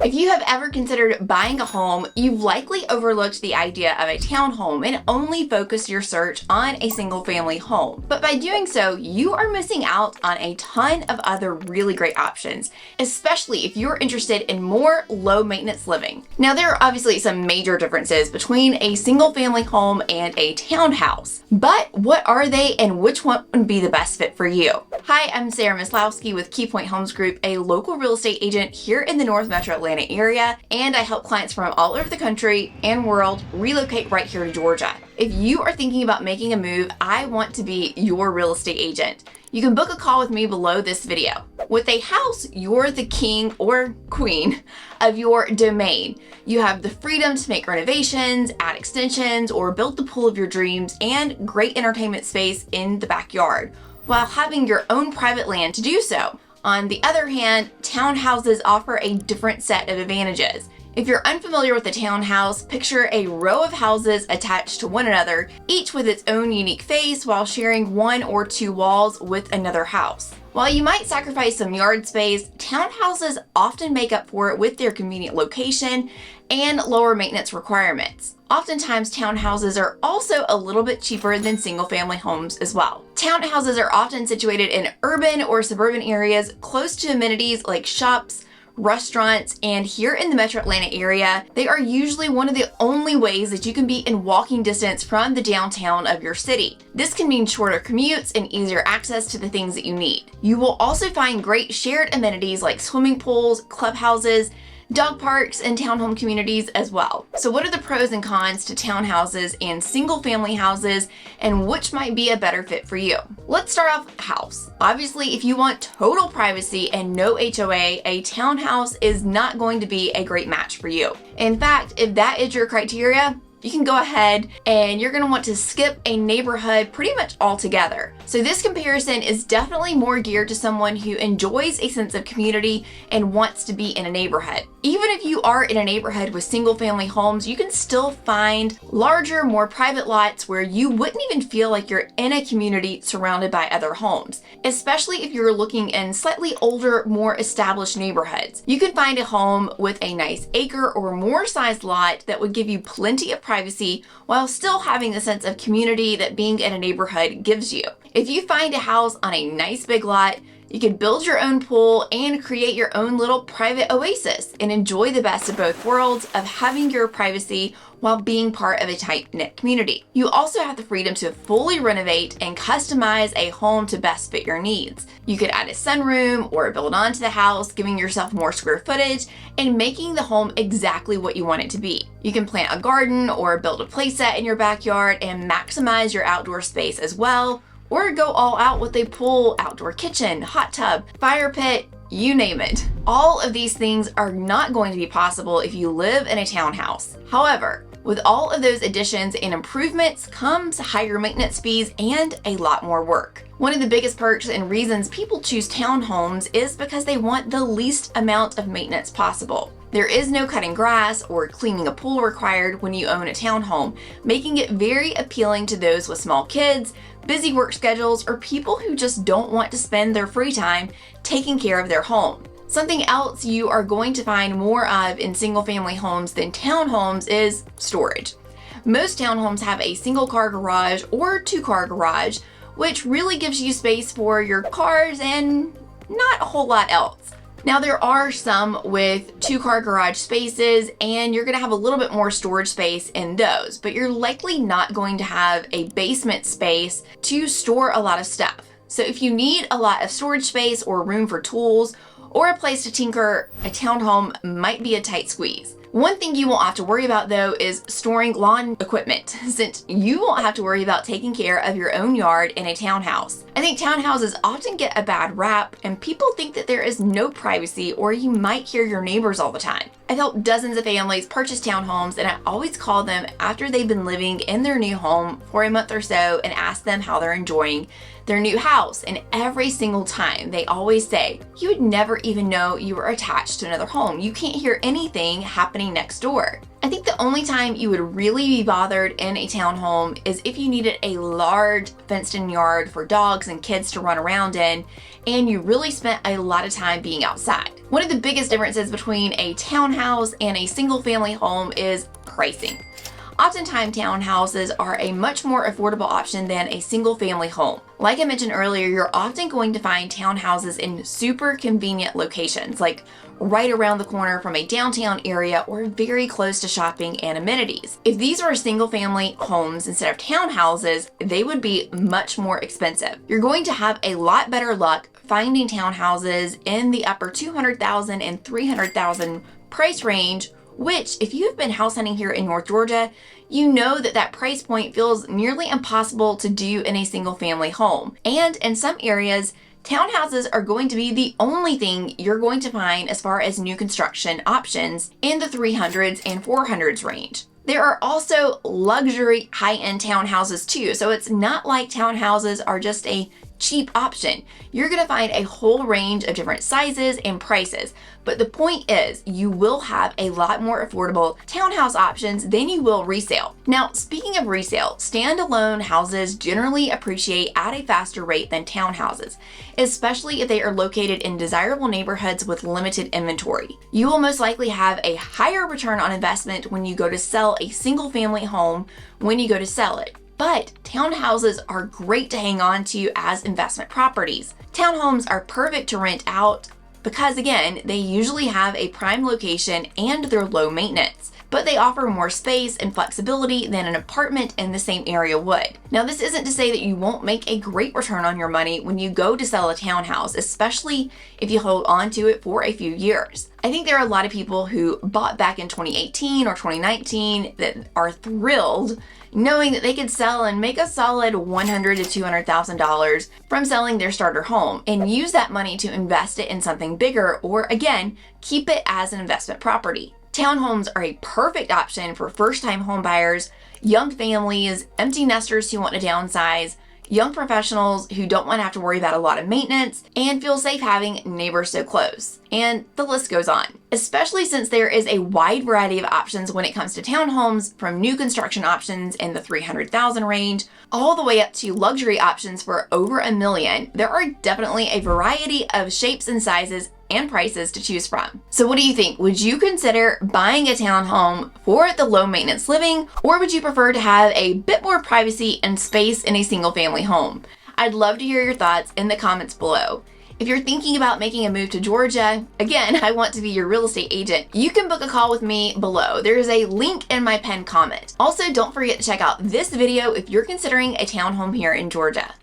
If you have ever considered buying a home, you've likely overlooked the idea of a townhome and only focused your search on a single family home. But by doing so, you are missing out on a ton of other really great options, especially if you're interested in more low maintenance living. Now, there are obviously some major differences between a single family home and a townhouse, but what are they and which one would be the best fit for you? Hi, I'm Sarah Maslowski with KeyPoint Homes Group, a local real estate agent here in the North Metro Atlanta area, and I help clients from all over the country and world relocate right here to Georgia. If you are thinking about making a move, I want to be your real estate agent. You can book a call with me below this video. With a house, you're the king or queen of your domain. You have the freedom to make renovations, add extensions, or build the pool of your dreams and great entertainment space in the backyard, while having your own private land to do so. On the other hand, townhouses offer a different set of advantages. If you're unfamiliar with a townhouse, picture a row of houses attached to one another, each with its own unique face while sharing one or two walls with another house. While you might sacrifice some yard space, townhouses often make up for it with their convenient location and lower maintenance requirements. Oftentimes, townhouses are also a little bit cheaper than single-family homes as well. Townhouses are often situated in urban or suburban areas close to amenities like shops, restaurants, and here in the Metro Atlanta area, they are usually one of the only ways that you can be in walking distance from the downtown of your city. This can mean shorter commutes and easier access to the things that you need. You will also find great shared amenities like swimming pools, clubhouses, dog parks, and townhome communities as well. So what are the pros and cons to townhouses and single family houses, and which might be a better fit for you? Let's start off with house. Obviously, if you want total privacy and no HOA, a townhouse is not going to be a great match for you. In fact, if that is your criteria, you can go ahead and you're going to want to skip a neighborhood pretty much altogether. So this comparison is definitely more geared to someone who enjoys a sense of community and wants to be in a neighborhood. Even if you are in a neighborhood with single family homes, you can still find larger, more private lots where you wouldn't even feel like you're in a community surrounded by other homes, especially if you're looking in slightly older, more established neighborhoods. You can find a home with a nice acre or more sized lot that would give you plenty of privacy while still having the sense of community that being in a neighborhood gives you. If you find a house on a nice big lot, you can build your own pool and create your own little private oasis and enjoy the best of both worlds of having your privacy while being part of a tight-knit community. You also have the freedom to fully renovate and customize a home to best fit your needs. You could add a sunroom or build onto the house, giving yourself more square footage and making the home exactly what you want it to be. You can plant a garden or build a playset in your backyard and maximize your outdoor space as well, or go all out with a pool, outdoor kitchen, hot tub, fire pit, you name it. All of these things are not going to be possible if you live in a townhouse. However, with all of those additions and improvements comes higher maintenance fees and a lot more work. One of the biggest perks and reasons people choose townhomes is because they want the least amount of maintenance possible. There is no cutting grass or cleaning a pool required when you own a townhome, making it very appealing to those with small kids, busy work schedules, or people who just don't want to spend their free time taking care of their home. Something else you are going to find more of in single-family homes than townhomes is storage. Most townhomes have a single-car garage or two-car garage, which really gives you space for your cars and not a whole lot else. Now, there are some with two-car garage spaces, and you're going to have a little bit more storage space in those, but you're likely not going to have a basement space to store a lot of stuff. So if you need a lot of storage space or room for tools or a place to tinker, a townhome might be a tight squeeze. One thing you won't have to worry about though is storing lawn equipment, since you won't have to worry about taking care of your own yard in a townhouse. I think townhouses often get a bad rap and people think that there is no privacy or you might hear your neighbors all the time. I've helped dozens of families purchase townhomes and I always call them after they've been living in their new home for a month or so and ask them how they're enjoying their new house. And every single time they always say, you would never even know you were attached attached to another home. You can't hear anything happening next door. I think the only time you would really be bothered in a townhome is if you needed a large fenced-in yard for dogs and kids to run around in, and you really spent a lot of time being outside. One of the biggest differences between a townhouse and a single-family home is pricing. Oftentimes, townhouses are a much more affordable option than a single-family home. Like I mentioned earlier, you're often going to find townhouses in super convenient locations, like right around the corner from a downtown area or very close to shopping and amenities. If these are single-family homes instead of townhouses, they would be much more expensive. You're going to have a lot better luck finding townhouses in the upper $200,000 and $300,000 price range, which, if you have been house hunting here in North Georgia, you know that that price point feels nearly impossible to do in a single family home. And in some areas, townhouses are going to be the only thing you're going to find as far as new construction options in the 300s and 400s range. There are also luxury high-end townhouses too, so it's not like townhouses are just a cheap option. You're going to find a whole range of different sizes and prices, but the point is you will have a lot more affordable townhouse options than you will resale. Now, speaking of resale, standalone houses generally appreciate at a faster rate than townhouses, especially if they are located in desirable neighborhoods with limited inventory. You will most likely have a higher return on investment when you go to sell a single family home when you go to sell it. But townhouses are great to hang on to as investment properties. Townhomes are perfect to rent out because, again, they usually have a prime location and they're low maintenance, but they offer more space and flexibility than an apartment in the same area would. Now, this isn't to say that you won't make a great return on your money when you go to sell a townhouse, especially if you hold on to it for a few years. I think there are a lot of people who bought back in 2018 or 2019 that are thrilled knowing that they could sell and make a solid $100,000 to $200,000 from selling their starter home and use that money to invest it in something bigger or, again, keep it as an investment property. Townhomes are a perfect option for first-time home buyers, young families, empty nesters who want to downsize, young professionals who don't want to have to worry about a lot of maintenance, and feel safe having neighbors so close. And the list goes on. Especially since there is a wide variety of options when it comes to townhomes, from new construction options in the $300,000 range, all the way up to luxury options for over $1 million. There are definitely a variety of shapes and sizes and prices to choose from. So what do you think? Would you consider buying a townhome for the low maintenance living, or would you prefer to have a bit more privacy and space in a single family home? I'd love to hear your thoughts in the comments below. If you're thinking about making a move to Georgia, again, I want to be your real estate agent, you can book a call with me below. There is a link in my pinned comment. Also, don't forget to check out this video if you're considering a townhome here in Georgia.